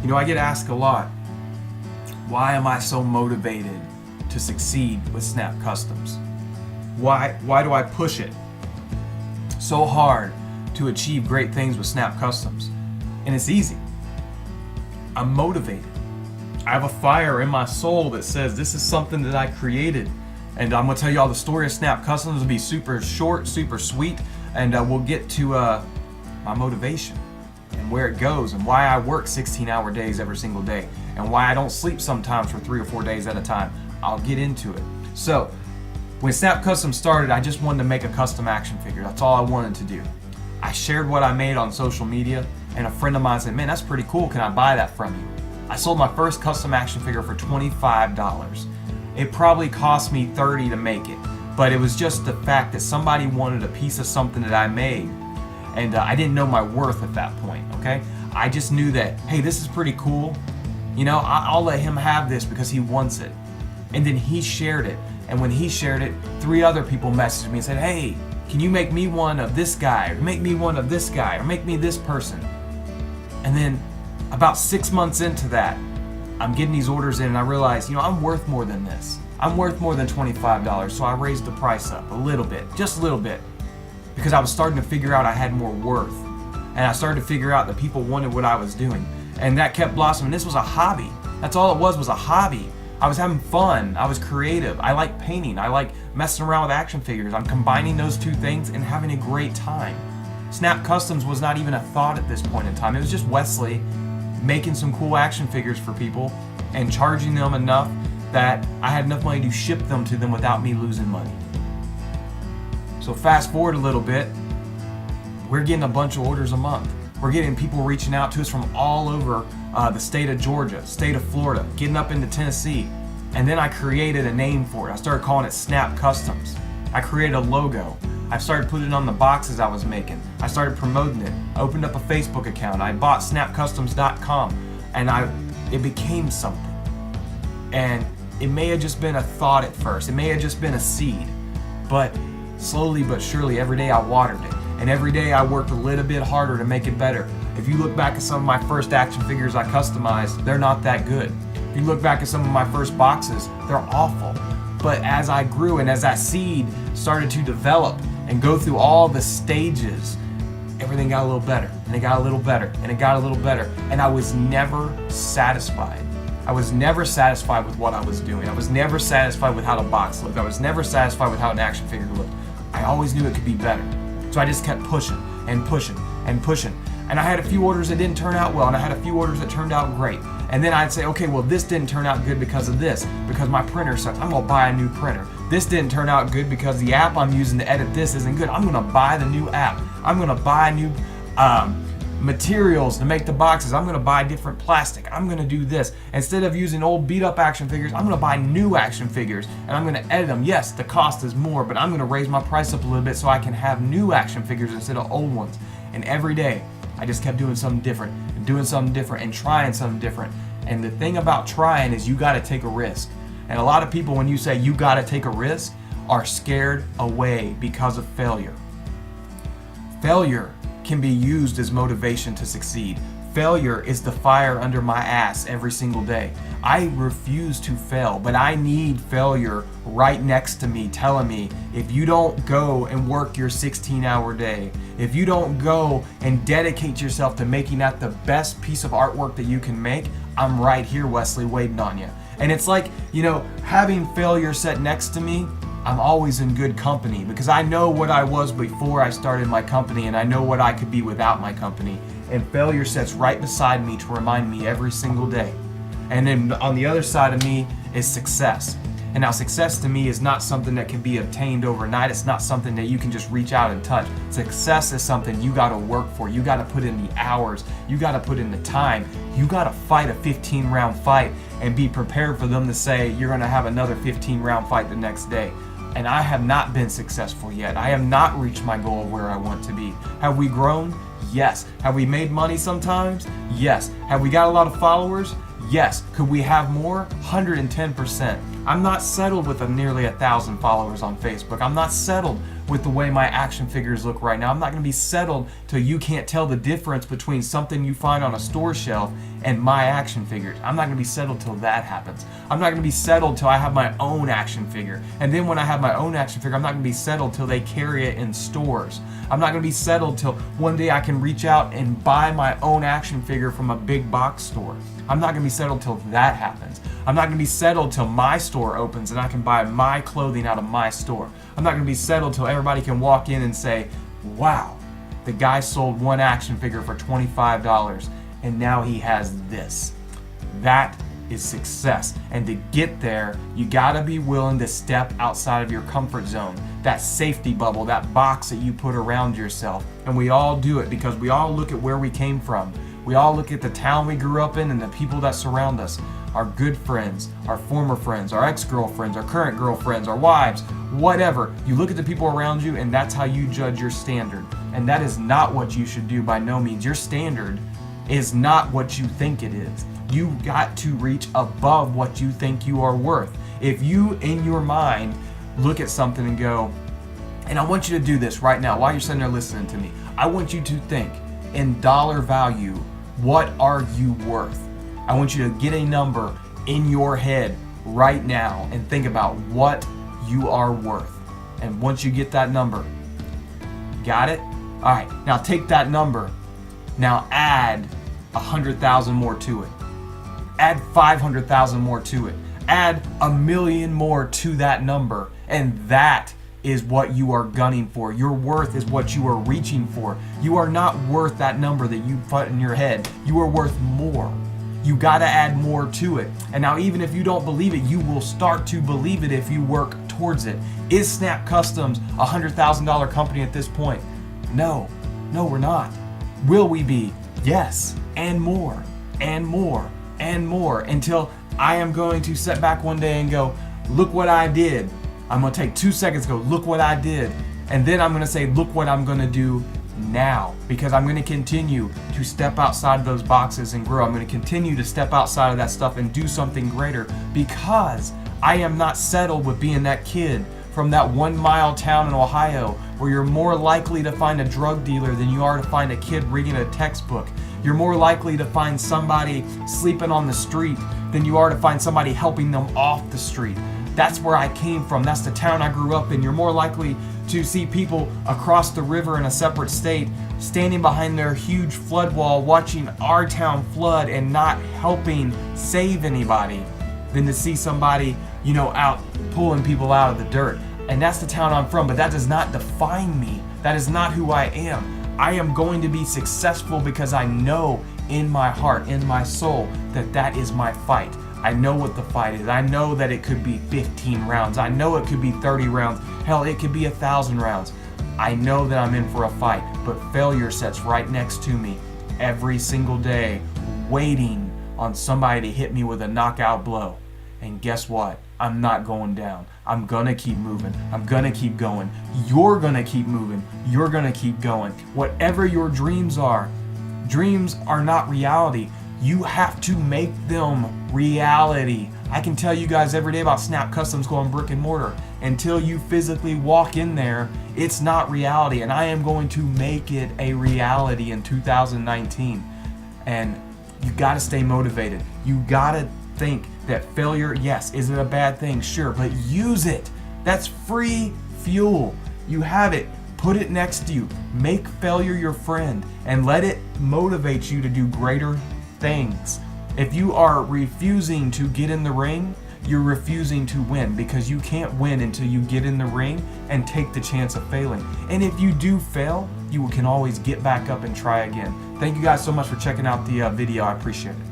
You know, I get asked a lot, why am I so motivated to succeed with Snap Customs? Why do I push it so hard to achieve great things with Snap Customs? And it's easy. I'm motivated. I have a fire in my soul that says this is something that I created. And I'm going to tell you all the story of Snap Customs. It'll be super short, super sweet, and we'll get to my motivation and where it goes and why I work 16-hour days every single day and why I don't sleep sometimes for 3 or 4 days at a time. I'll get into it. So, when Snap Customs started, I just wanted to make a custom action figure. That's all I wanted to do. I shared what I made on social media, and a friend of mine said, man, that's pretty cool. Can I buy that from you? I sold my first custom action figure for $25. It probably cost me $30 to make it, but it was just the fact that somebody wanted a piece of something that I made, and I didn't know my worth at that point, okay? I just knew that, hey, this is pretty cool. You know, I'll let him have this because he wants it. And then he shared it. And when he shared it, 3 other people messaged me and said, hey, can you make me one of this guy? Or make me one of this guy? Or make me this person? And then about 6 months into that, I'm getting these orders in and I realize, you know, I'm worth more than this. I'm worth more than $25. So I raised the price up a little bit, just a little bit. Because I was starting to figure out I had more worth. And I started to figure out that people wanted what I was doing. And that kept blossoming. This was a hobby. That's all it was a hobby. I was having fun. I was creative. I like painting. I like messing around with action figures. I'm combining those two things and having a great time. Snap Customs was not even a thought at this point in time. It was just Wesley making some cool action figures for people and charging them enough that I had enough money to ship them to them without me losing money. So fast forward a little bit, we're getting a bunch of orders a month. We're getting people reaching out to us from all over the state of Georgia, state of Florida, getting up into Tennessee. And then I created a name for it. I started calling it Snap Customs. I created a logo. I started putting it on the boxes I was making. I started promoting it. I opened up a Facebook account. I bought snapcustoms.com and it became something. And it may have just been a thought at first. It may have just been a seed. But slowly but surely every day I watered it. And every day I worked a little bit harder to make it better. If you look back at some of my first action figures I customized, they're not that good. If you look back at some of my first boxes, they're awful. But as I grew and as that seed started to develop and go through all the stages, everything got a little better, and it got a little better, and it got a little better. And I was never satisfied. I was never satisfied with what I was doing. I was never satisfied with how the box looked. I was never satisfied with how an action figure looked. I always knew it could be better. So I just kept pushing and pushing and pushing. And I had a few orders that didn't turn out well, and I had a few orders that turned out great. And then I'd say, okay, well, this didn't turn out good because of this, because my printer sucks. I'm gonna buy a new printer. This didn't turn out good because the app I'm using to edit this isn't good. I'm gonna buy the new app. I'm gonna buy new materials to make the boxes. I'm gonna buy different plastic. I'm gonna do this. Instead of using old beat up action figures, I'm gonna buy new action figures and I'm gonna edit them. Yes, the cost is more, but I'm gonna raise my price up a little bit so I can have new action figures instead of old ones. And every day, I just kept doing something different and doing something different and trying something different. And the thing about trying is you gotta take a risk. And a lot of people, when you say you gotta take a risk, are scared away because of failure. Failure can be used as motivation to succeed. Failure is the fire under my ass every single day. I refuse to fail, but I need failure right next to me telling me, if you don't go and work your 16-hour day, if you don't go and dedicate yourself to making that the best piece of artwork that you can make, I'm right here, Wesley, waiting on you. And it's like, you know, having failure set next to me, I'm always in good company because I know what I was before I started my company and I know what I could be without my company. And failure sits right beside me to remind me every single day. And then on the other side of me is success. And now success to me is not something that can be obtained overnight. It's not something that you can just reach out and touch. Success is something you gotta work for. You gotta put in the hours. You gotta put in the time. You gotta fight a 15-round fight and be prepared for them to say you're gonna have another 15-round fight the next day. And I have not been successful yet. I have not reached my goal of where I want to be. Have we grown? Yes. Have we made money sometimes? Yes. Have we got a lot of followers? Yes. Could we have more? 110%. I'm not settled with nearly 1,000 followers on Facebook. I'm not settled with the way my action figures look right now. I'm not going to be settled till you can't tell the difference between something you find on a store shelf and my action figures. I'm not going to be settled till that happens. I'm not going to be settled till I have my own action figure. And then when I have my own action figure, I'm not going to be settled till they carry it in stores. I'm not going to be settled till one day I can reach out and buy my own action figure from a big box store. I'm not going to be settled till that happens. I'm not going to be settled till my store opens and I can buy my clothing out of my store. I'm not going to be settled till everybody can walk in and say, wow, the guy sold one action figure for $25 and now he has this. That is success. And to get there, you gotta be willing to step outside of your comfort zone, that safety bubble, that box that you put around yourself. And we all do it because we all look at where we came from. We all look at the town we grew up in and the people that surround us. Our good friends, our former friends, our ex-girlfriends, our current girlfriends, our wives, whatever. You look at the people around you and that's how you judge your standard. And that is not what you should do by no means. Your standard is not what you think it is. You got to reach above what you think you are worth. If you, in your mind, look at something and go, and I want you to do this right now while you're sitting there listening to me. I want you to think in dollar value, what are you worth? I want you to get a number in your head right now and think about what you are worth. And once you get that number, got it? All right, now take that number, now add 100,000 more to it. Add 500,000 more to it. Add 1,000,000 more to that number. And that is what you are gunning for. Your worth is what you are reaching for. You are not worth that number that you put in your head. You are worth more. You gotta add more to it. And now even if you don't believe it, you will start to believe it if you work towards it. Is Snap Customs a $100,000 company at this point? No, we're not. Will we be? Yes, and more, and more, and more, until I am going to sit back one day and go, look what I did. I'm gonna take 2 seconds to go, look what I did. And then I'm gonna say, look what I'm gonna do now, because I'm gonna continue to step outside of those boxes and grow. I'm gonna continue to step outside of that stuff and do something greater, because I am not settled with being that kid from that 1 mile town in Ohio where you're more likely to find a drug dealer than you are to find a kid reading a textbook. You're more likely to find somebody sleeping on the street than you are to find somebody helping them off the street. That's where I came from. That's the town I grew up in. You're more likely to see people across the river in a separate state standing behind their huge flood wall watching our town flood and not helping save anybody than to see somebody, out pulling people out of the dirt. And that's the town I'm from, but that does not define me. That is not who I am. I am going to be successful because I know in my heart, in my soul, that that is my fight. I know what the fight is. I know that it could be 15 rounds. I know it could be 30 rounds. Hell, it could be 1,000 rounds. I know that I'm in for a fight, but failure sits right next to me every single day, waiting on somebody to hit me with a knockout blow. And guess what? I'm not going down. I'm gonna keep moving. I'm gonna keep going. You're gonna keep moving. You're gonna keep going. Whatever your dreams are not reality. You have to make them reality. I can tell you guys every day about Snap Customs going brick and mortar. Until you physically walk in there, it's not reality. And I am going to make it a reality in 2019. And you gotta stay motivated. You gotta think that failure, yes, is it a bad thing? Sure, but use it. That's free fuel. You have it. Put it next to you. Make failure your friend and let it motivate you to do greater things. If you are refusing to get in the ring, you're refusing to win, because you can't win until you get in the ring and take the chance of failing. And if you do fail, you can always get back up and try again. Thank you guys so much for checking out the video. I appreciate it.